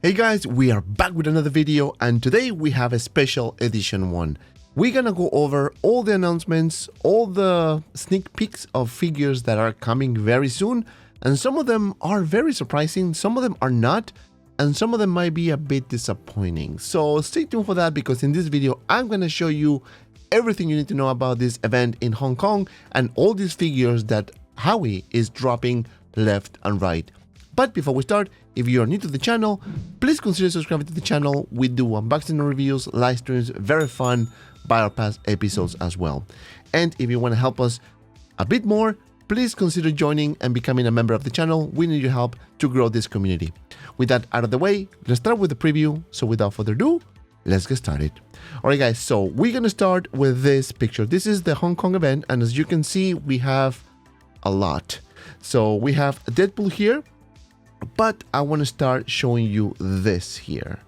Hey guys, we are back with another video, and today we have a special edition one. We're gonna go over all the announcements, all the sneak peeks of figures that are coming very soon, and some of them are very surprising, some of them are not, and some of them might be a bit disappointing. So stay tuned for that, because in this video I'm gonna show you everything you need to know about this event in Hong Kong and all these figures that Howie is dropping left and right. But before we start, if you are new to the channel, please consider subscribing to the channel. We do unboxing reviews, live streams, very fun Battle Pass episodes as well. And if you want to help us a bit more, please consider joining and becoming a member of the channel. We need your help to grow this community. With that out of the way, let's start with the preview. So without further ado, let's get started. Alright guys, so we're going to start with this picture. This is the Hong Kong event, and as you can see, we have a lot. So we have Deadpool here. But I want to start showing you this here.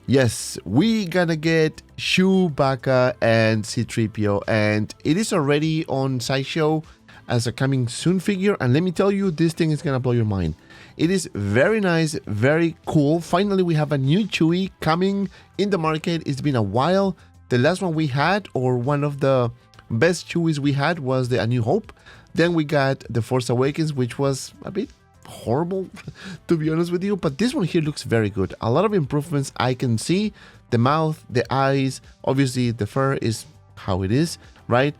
Yes, we gonna get Chewbacca and C-3PO, and it is already on Sideshow as a coming soon figure, and let me tell you, this thing is gonna blow your mind. It is very nice, very cool. Finally, we have a new Chewie coming in the market. It's been a while. The last one we had, or one of the best Chewies we had, was the A New Hope. Then we got The Force Awakens, which was a bit horrible to be honest with you, but this one here looks very good. A lot of improvements I can see. The mouth, the eyes, obviously the fur is how it is, right?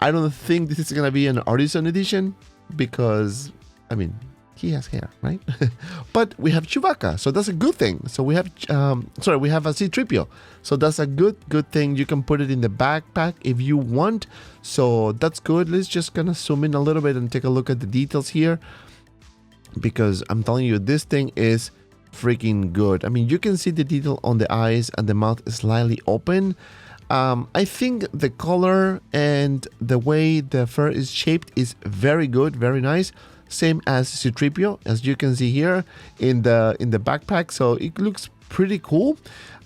I don't think this is gonna be an artisan edition because, I mean, he has hair, right? But we have Chewbacca, so that's a good thing. So we have we have a C-3PO, so that's a good thing. You can put it in the backpack if you want, so that's good. Let's just gonna zoom in a little bit and take a look at the details here, because I'm telling you, this thing is freaking good. I mean, you can see the detail on the eyes, and the mouth is slightly open. I think the color and the way the fur is shaped is very good, very nice. Same as C-3PO, as you can see here in the backpack. So it looks pretty cool.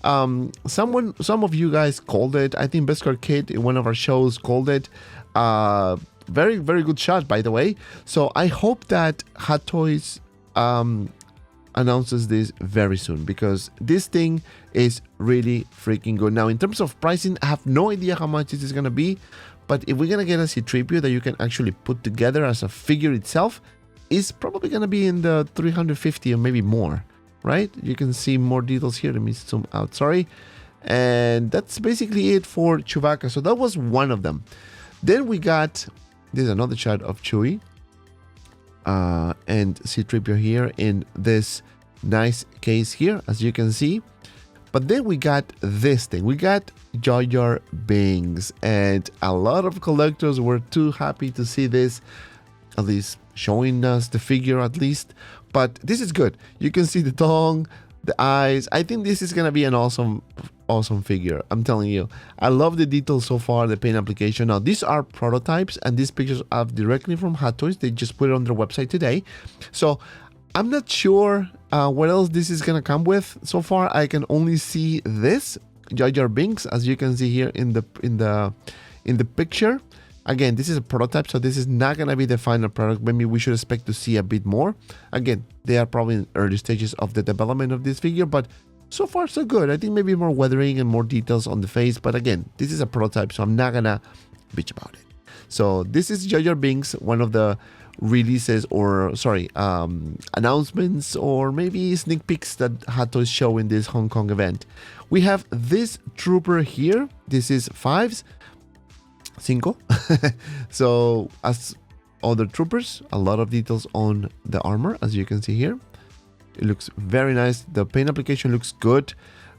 Some of you guys called it. I think Beskar Kid in one of our shows called it. Very good shot, by the way. So I hope that Hot Toys announces this very soon, because this thing is really freaking good. Now, in terms of pricing, I have no idea how much this is gonna be, but if we're gonna get a C-3PO that you can actually put together as a figure itself, it's probably gonna be in the 350 or maybe more, right? You can see more details here. Let me zoom out, sorry. And that's basically it for Chewbacca. So that was one of them. Then we got, this is another shot of Chewie and C-3PO here in this nice case here, as you can see. But then we got this thing. We got Jar Jar Binks, and a lot of collectors were too happy to see this, at least showing us the figure at least. But this is good. You can see the tongue, the eyes. I think this is gonna be an awesome figure. I'm telling you, I love the details so far, the paint application. Now, these are prototypes, and these pictures are directly from Hot Toys. They just put it on their website today, so I'm not sure what else this is gonna come with. So far, I can only see this Jar Jar Binks, as you can see here in the picture. Again, this is a prototype, so this is not gonna be the final product. Maybe we should expect to see a bit more. Again, they are probably in early stages of the development of this figure, but so far so good. I think maybe more weathering and more details on the face, but again, this is a prototype, so I'm not gonna bitch about it. So this is Jar Jar Binks, one of the releases, or sorry, announcements, or maybe sneak peeks that Hot Toys show in this Hong Kong event. We have this trooper here. This is Cinco. So as other troopers, a lot of details on the armor, as you can see here. It looks very nice. The paint application looks good.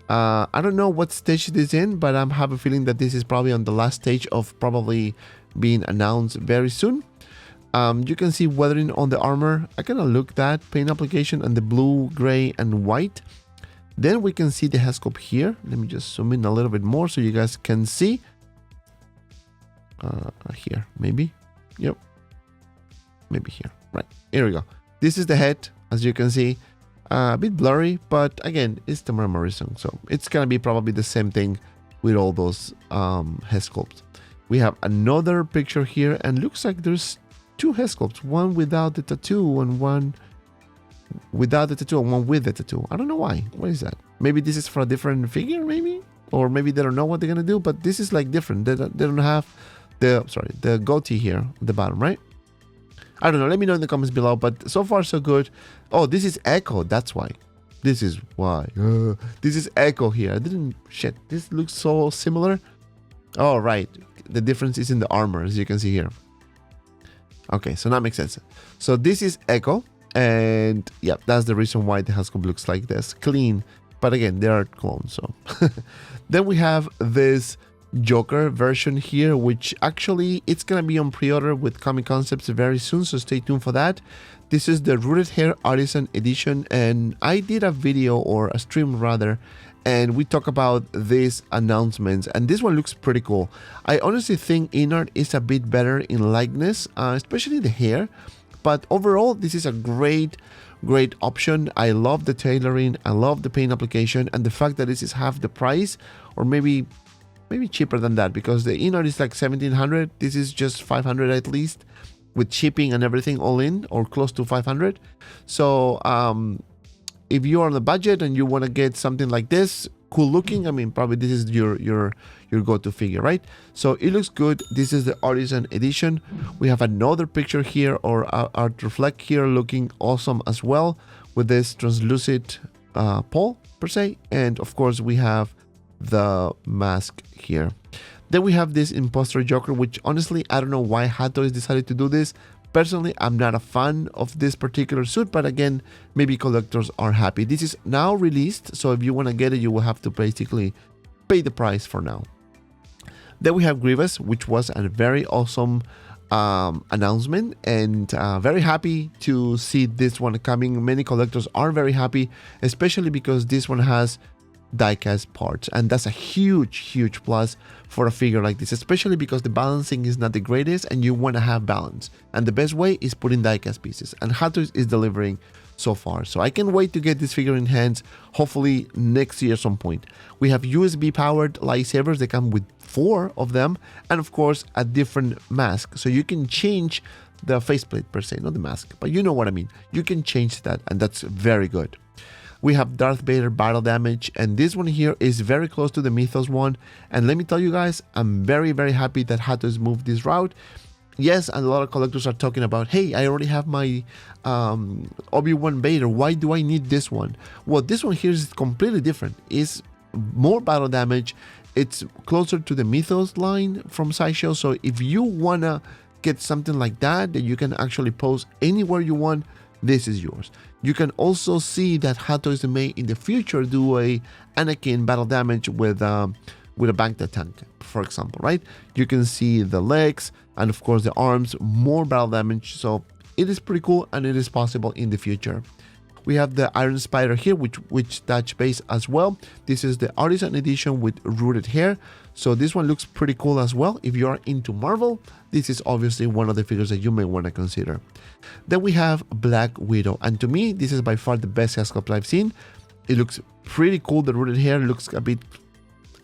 I don't know what stage it is in, but I have a feeling that this is probably on the last stage of probably being announced very soon. You can see weathering on the armor. I kind of look that paint application and the blue, gray, and white. Then we can see the head sculpt here. Let me just zoom in a little bit more so you guys can see. Here, maybe. Yep. Maybe here. Right. Here we go. This is the head, as you can see. A bit blurry, but again, it's Tamara Morrison, so it's gonna be probably the same thing with all those head sculpts. We have another picture here, and looks like there's two head sculpts, one without the tattoo and one without the tattoo and one with the tattoo. I don't know why. What is that? Maybe this is for a different figure, maybe? Or maybe they don't know what they're gonna do, but this is like different. They don't have the goatee here at the bottom, right? I don't know. Let me know in the comments below, but so far so good. Oh, this is Echo. That's why. This is why. This is Echo here. I didn't... Shit. This looks so similar. Oh, right. The difference is in the armor, as you can see here. Okay, so that makes sense. So this is Echo. And yeah, that's the reason why the HAWKWARZTOYZ looks like this. Clean. But again, they are clones, so. Then we have this Joker version here, which actually it's gonna be on pre-order with Comic Concepts very soon, so stay tuned for that. This is the Rooted Hair Artisan Edition, and I did a video, or a stream rather, and we talk about these announcements, and this one looks pretty cool. I honestly think inart is a bit better in likeness, especially the hair, but overall this is a great option. I love the tailoring, I love the paint application, and the fact that this is half the price, or maybe cheaper than that, because the inart is like 1700. This is just 500 at least, with shipping and everything all in, or close to 500. So if you are on the budget and you want to get something like this, cool looking, I mean, probably this is your go-to figure, right? So it looks good. This is the Artisan Edition. We have another picture here, or art reflect here, looking awesome as well, with this translucent pole per se, and of course we have the mask here. Then we have this Imposter Joker, which honestly I don't know why Hot Toys decided to do this. Personally, I'm not a fan of this particular suit, but again, maybe collectors are happy. This is now released, so if you want to get it, you will have to basically pay the price for now. Then we have Grievous, which was a very awesome announcement, and very happy to see this one coming. Many collectors are very happy, especially because this one has die-cast parts, and that's a huge plus for a figure like this, especially because the balancing is not the greatest and you want to have balance, and the best way is putting die-cast pieces, and Hot Toys is delivering so far. So I can't wait to get this figure in hands, hopefully next year some point. We have USB powered lightsabers. They come with 4 of them, and of course a different mask, so you can change the faceplate per se, not the mask, but you know what I mean. You can change that, and that's very good. We have Darth Vader Battle Damage, and this one here is very close to the Mythos one. And let me tell you guys, I'm very happy that Hot Toys moved this route. Yes, and a lot of collectors are talking about, hey, I already have my Obi-Wan Vader. Why do I need this one? Well, this one here is completely different. It's more battle damage. It's closer to the Mythos line from Sideshow. So if you wanna get something like that you can actually pose anywhere you want, this is yours. You can also see that Hot Toys may in the future do a Anakin battle damage with a Bacta tank, for example, right? You can see the legs and of course the arms, more battle damage. So it is pretty cool, and it is possible in the future. We have the Iron Spider here, which touch base as well. This is the Artisan Edition with rooted hair. So this one looks pretty cool as well. If you are into Marvel, this is obviously one of the figures that you may want to consider. Then we have Black Widow, and to me, this is by far the best HAWKWARZTOYZ I've seen. It looks pretty cool. The rooted hair looks a bit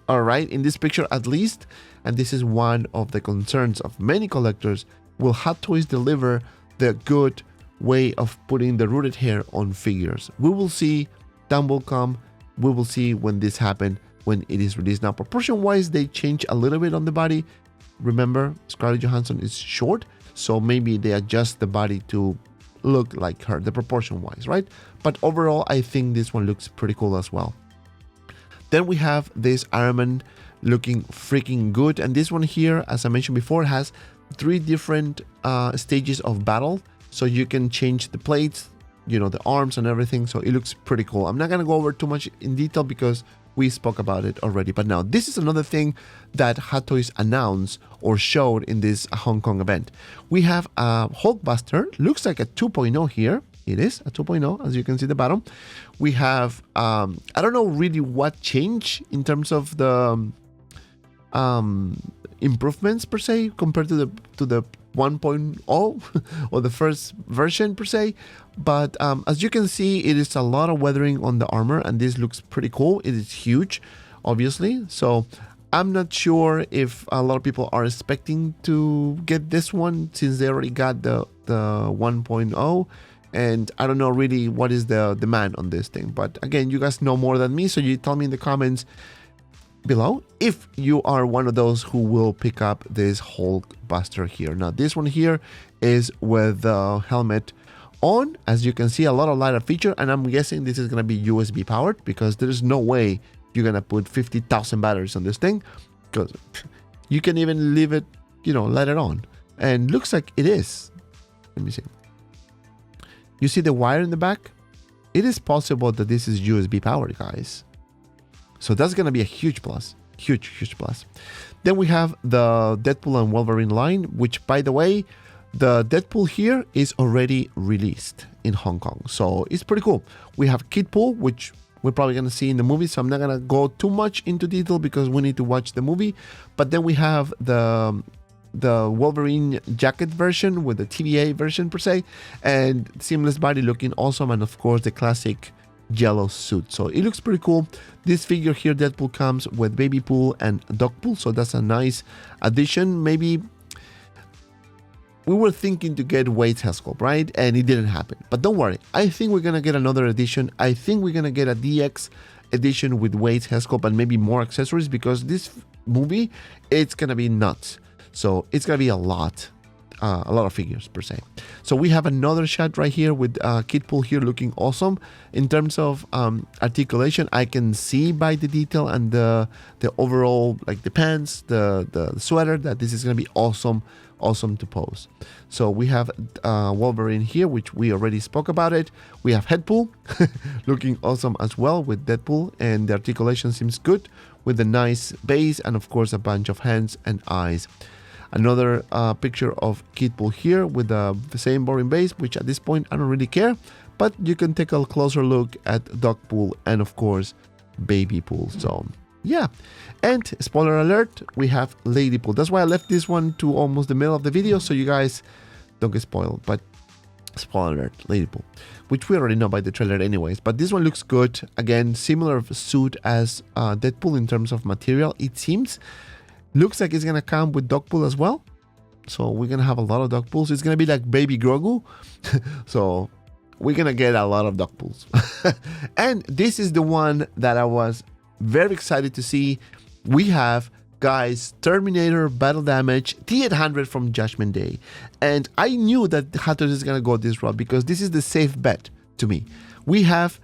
alright in this picture at least, and this is one of the concerns of many collectors. Will Hot Toys deliver the good way of putting the rooted hair on figures? We will see. Time will come. We will see when this happens, when it is released. Now, proportion wise, they change a little bit on the body. Remember, Scarlett Johansson is short, so maybe they adjust the body to look like her, the proportion wise, right? But overall, I think this one looks pretty cool as well. Then we have this Iron Man looking freaking good, and this one here, as I mentioned before, has 3 different stages of battle, so you can change the plates, you know, the arms and everything. So it looks pretty cool. I'm not gonna go over too much in detail because we spoke about it already. But now this is another thing that Hot Toys announced or showed in this Hong Kong event. We have a Hulkbuster, looks like a 2.0 here. It is a 2.0, as you can see at the bottom. We have I don't know really what changed in terms of the improvements per se compared to the 1.0 or the first version per se, but as you can see, it is a lot of weathering on the armor, and this looks pretty cool. It is huge, obviously, so I'm not sure if a lot of people are expecting to get this one since they already got the 1.0, and I don't know really what is the demand on this thing. But again, you guys know more than me, so you tell me in the comments below if you are one of those who will pick up this HAWKWARZTOYZ here. Now this one here is with the helmet on. As you can see, a lot of lighter feature, and I'm guessing this is going to be USB powered, because there's no way you're going to put 50,000 batteries on this thing, because you can even leave it, you know, let it on, and looks like it is. Let me see. You see the wire in the back? It is possible that this is USB powered, guys. So that's going to be a huge plus. Huge plus. Then we have the Deadpool and Wolverine line, which, by the way, the Deadpool here is already released in Hong Kong. So it's pretty cool. We have Kidpool, which we're probably going to see in the movie. So I'm not going to go too much into detail because we need to watch the movie. But then we have the Wolverine jacket version with the TVA version per se, and seamless body looking awesome, and of course the classic yellow suit. So it looks pretty cool. This figure here, Deadpool, comes with baby pool and dog pool, so that's a nice addition. Maybe we were thinking to get Wade's head sculpt, right? And it didn't happen. But don't worry, I think we're gonna get another edition. I think we're gonna get a DX edition with Wade's head sculpt and maybe more accessories, because this movie, it's gonna be nuts. So it's gonna be a lot of figures per se. So we have another shot right here with Kidpool here looking awesome. In terms of articulation, I can see by the detail and the overall, like the pants, the sweater, that this is gonna be awesome to pose. So we have Wolverine here, which we already spoke about it. We have Headpool looking awesome as well with Deadpool, and the articulation seems good with a nice base and of course a bunch of hands and eyes. Another picture of Kidpool here with the same boring base, which at this point I don't really care, but you can take a closer look at Dogpool and of course Babypool. So yeah, and spoiler alert, we have Ladypool. That's why I left this one to almost the middle of the video, so you guys don't get spoiled. But spoiler alert, Ladypool, which we already know by the trailer anyways. But this one looks good. Again, similar suit as Deadpool in terms of material, it seems. Looks like it's gonna come with Dogpool as well, so we're gonna have a lot of Dogpools. It's gonna be like Baby Grogu, so we're gonna get a lot of Dogpools. And this is the one that I was very excited to see. We have, guys, Terminator Battle Damaged T800 from Judgment Day, and I knew that Hot Toys is gonna go this route because this is the safe bet to me. We have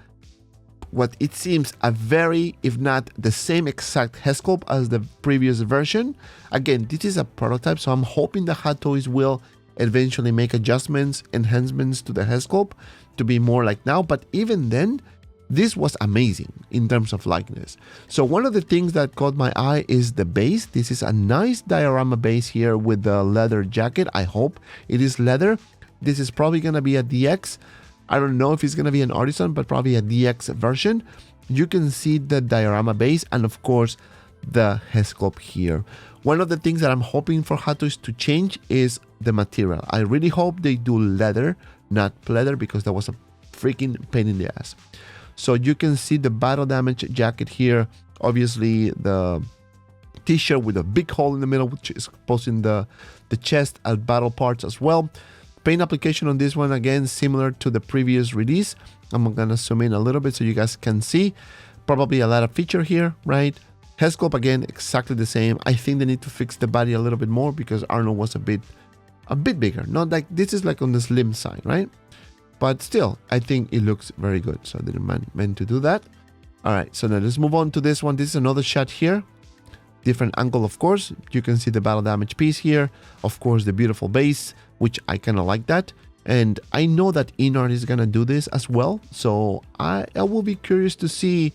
what it seems a very, if not the same exact head sculpt as the previous version. Again, this is a prototype, so I'm hoping the Hot Toys will eventually make adjustments, enhancements to the head sculpt to be more like now. But even then, this was amazing in terms of likeness. So one of the things that caught my eye is the base. This is a nice diorama base here with the leather jacket. I hope it is leather. This is probably gonna be a DX. I don't know if it's going to be an artisan, but probably a DX version. You can see the diorama base and of course the head sculpt here. One of the things that I'm hoping for Hot Toys to change is the material. I really hope they do leather, not pleather, because that was a freaking pain in the ass. So you can see the battle damage jacket here. Obviously the t-shirt with a big hole in the middle, which is posing the chest and battle parts as well. Paint application on this one, again, similar to the previous release. I'm gonna zoom in a little bit so you guys can see. Probably a lot of feature here, right? Head sculpt, again, exactly the same. I think they need to fix the body a little bit more because Arnold was a bit bigger. Not like this is like on the slim side, right? But still, I think it looks very good. So I didn't meant to do that. All right, so now let's move on to this one. This is another shot here. Different angle, of course. You can see the battle damage piece here. Of course, the beautiful base, which I kind of like that. And I know that Inart is going to do this as well. So I will be curious to see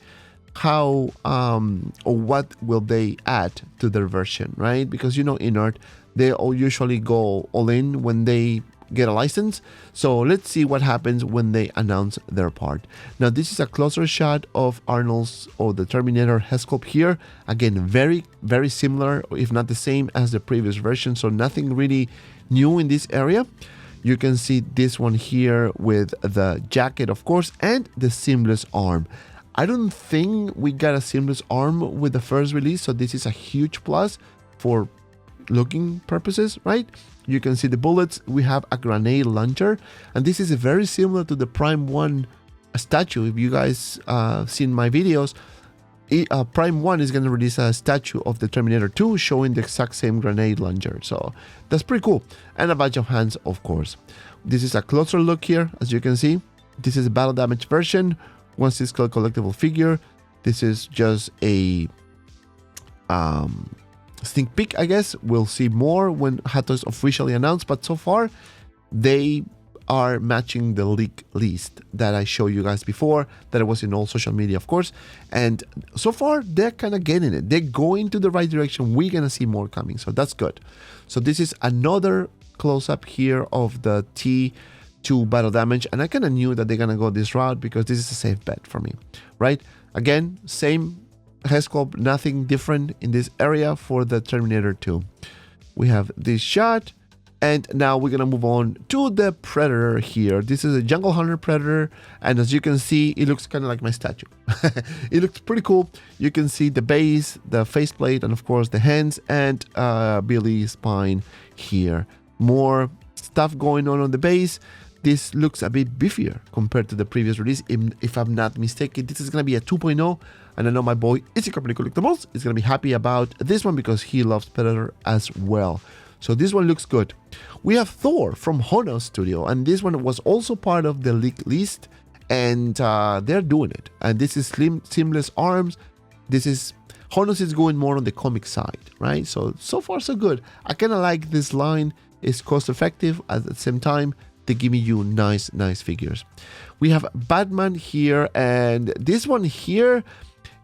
how or what will they add to their version, right? Because, you know, Inart, they all usually go all in when they get a license. So let's see what happens when they announce their part. Now, this is a closer shot of Arnold's or the Terminator head sculpt here. Again, very, very similar, if not the same as the previous version. So nothing really new in this area. You can see this one here with the jacket, of course, and the seamless arm. I don't think we got a seamless arm with the first release, so this is a huge plus for looking purposes, right? You can see the bullets. We have a grenade launcher, and this is very similar to the Prime 1 statue. If you guys seen my videos, Prime 1 is going to release a statue of the Terminator 2 showing the exact same grenade launcher. So that's pretty cool. And a bunch of hands, of course. This is a closer look here, as you can see. This is a battle damage version. Once this collectible figure. This is just a sneak peek, I guess. We'll see more when Hot Toys officially announced, but so far they are matching the leak list that I showed you guys before, that it was in all social media, of course. And so far, they're kind of getting it. They're going to the right direction. We're going to see more coming, so that's good. So this is another close-up here of the T2 Battle Damage, and I kind of knew that they're going to go this route because this is a safe bet for me, right? Again, same head sculpt, nothing different in this area for the Terminator 2. We have this shot. And now we're going to move on to the Predator here. This is a Jungle Hunter Predator. And as you can see, it looks kind of like my statue. It looks pretty cool. You can see the base, the faceplate, and of course the hands and Billy's spine here. More stuff going on the base. This looks a bit beefier compared to the previous release. If I'm not mistaken, this is going to be a 2.0. And I know my boy, It's Company Collectibles, is going to be happy about this one because he loves Predator as well. So this one looks good. We have Thor from Hono Studio, and this one was also part of the leak list, and they're doing it. And this is seamless arms. This is Honos is going more on the comic side, right? So far so good. I kind of like this line. It's cost effective at the same time. They give you nice figures. We have Batman here, and this one here,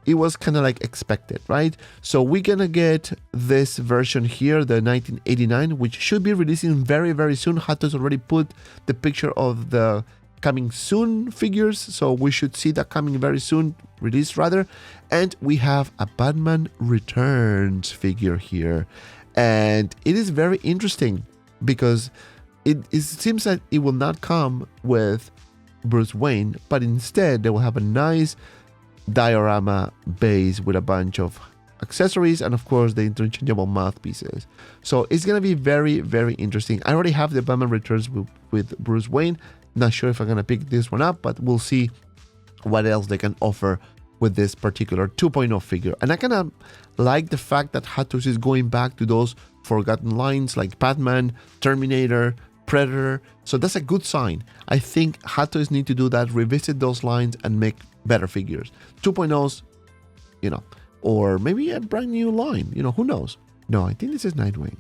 it was kind of like expected, right? So we're gonna get this version here, the 1989, which should be releasing very soon. Hot Toys already put the picture of the coming soon figures, so we should see that coming very soon, released rather. And we have a Batman Returns figure here, and it is very interesting because it seems that it will not come with Bruce Wayne, but instead they will have a nice diorama base with a bunch of accessories and of course the interchangeable mouthpieces. So it's gonna be very interesting. I already have the Batman Returns with Bruce Wayne. Not sure if I'm gonna pick this one up, but we'll see what else they can offer with this particular 2.0 figure. And I kind of like the fact that Hot Toys is going back to those forgotten lines like Batman, Terminator, Predator. So that's a good sign. I think Hot Toys need to do that, revisit those lines and make better figures. 2.0s, you know, or maybe a brand new line, you know, who knows? No, I think this is Nightwing.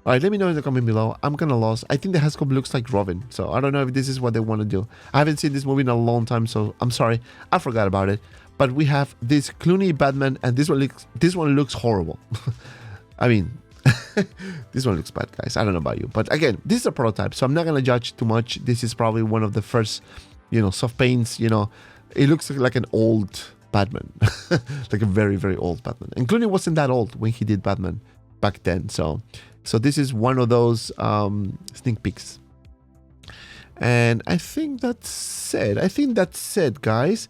All right, let me know in the comment below. I'm kind of lost. I think the Hascom looks like Robin, so I don't know if this is what they want to do. I haven't seen this movie in a long time, so I'm sorry. I forgot about it. But we have this Clooney Batman, and this one looks horrible. I mean, this one looks bad, guys. I don't know about you, but again, this is a prototype, so I'm not gonna judge too much. This is probably one of the first, you know, soft paints. You know, it looks like an old Batman, like a very old Batman. And Clooney wasn't that old when he did Batman back then, so this is one of those sneak peeks. And I think that's it. Guys.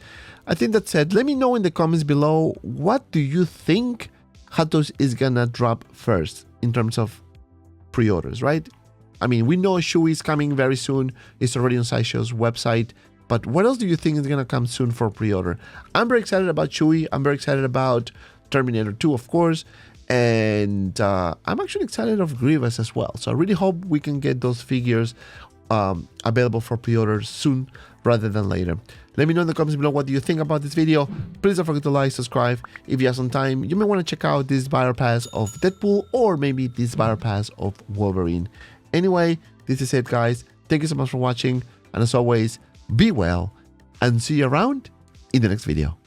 I think that's it. Let me know in the comments below, what do you think Hot Toys is gonna drop first in terms of pre-orders, right? I mean, we know Chewie is coming very soon. It's already on Sideshow's website. But what else do you think is gonna come soon for pre-order? I'm very excited about Chewie. I'm very excited about Terminator 2, of course. And I'm actually excited of Grievous as well. So I really hope we can get those figures available for pre-orders soon rather than later. Let me know in the comments below, what do you think about this video. Please don't forget to like, subscribe. If you have some time, you may want to check out this Battle Pass of Deadpool or maybe this Battle Pass of Wolverine. Anyway, this is it, guys. Thank you so much for watching, and as always, be well and see you around in the next video.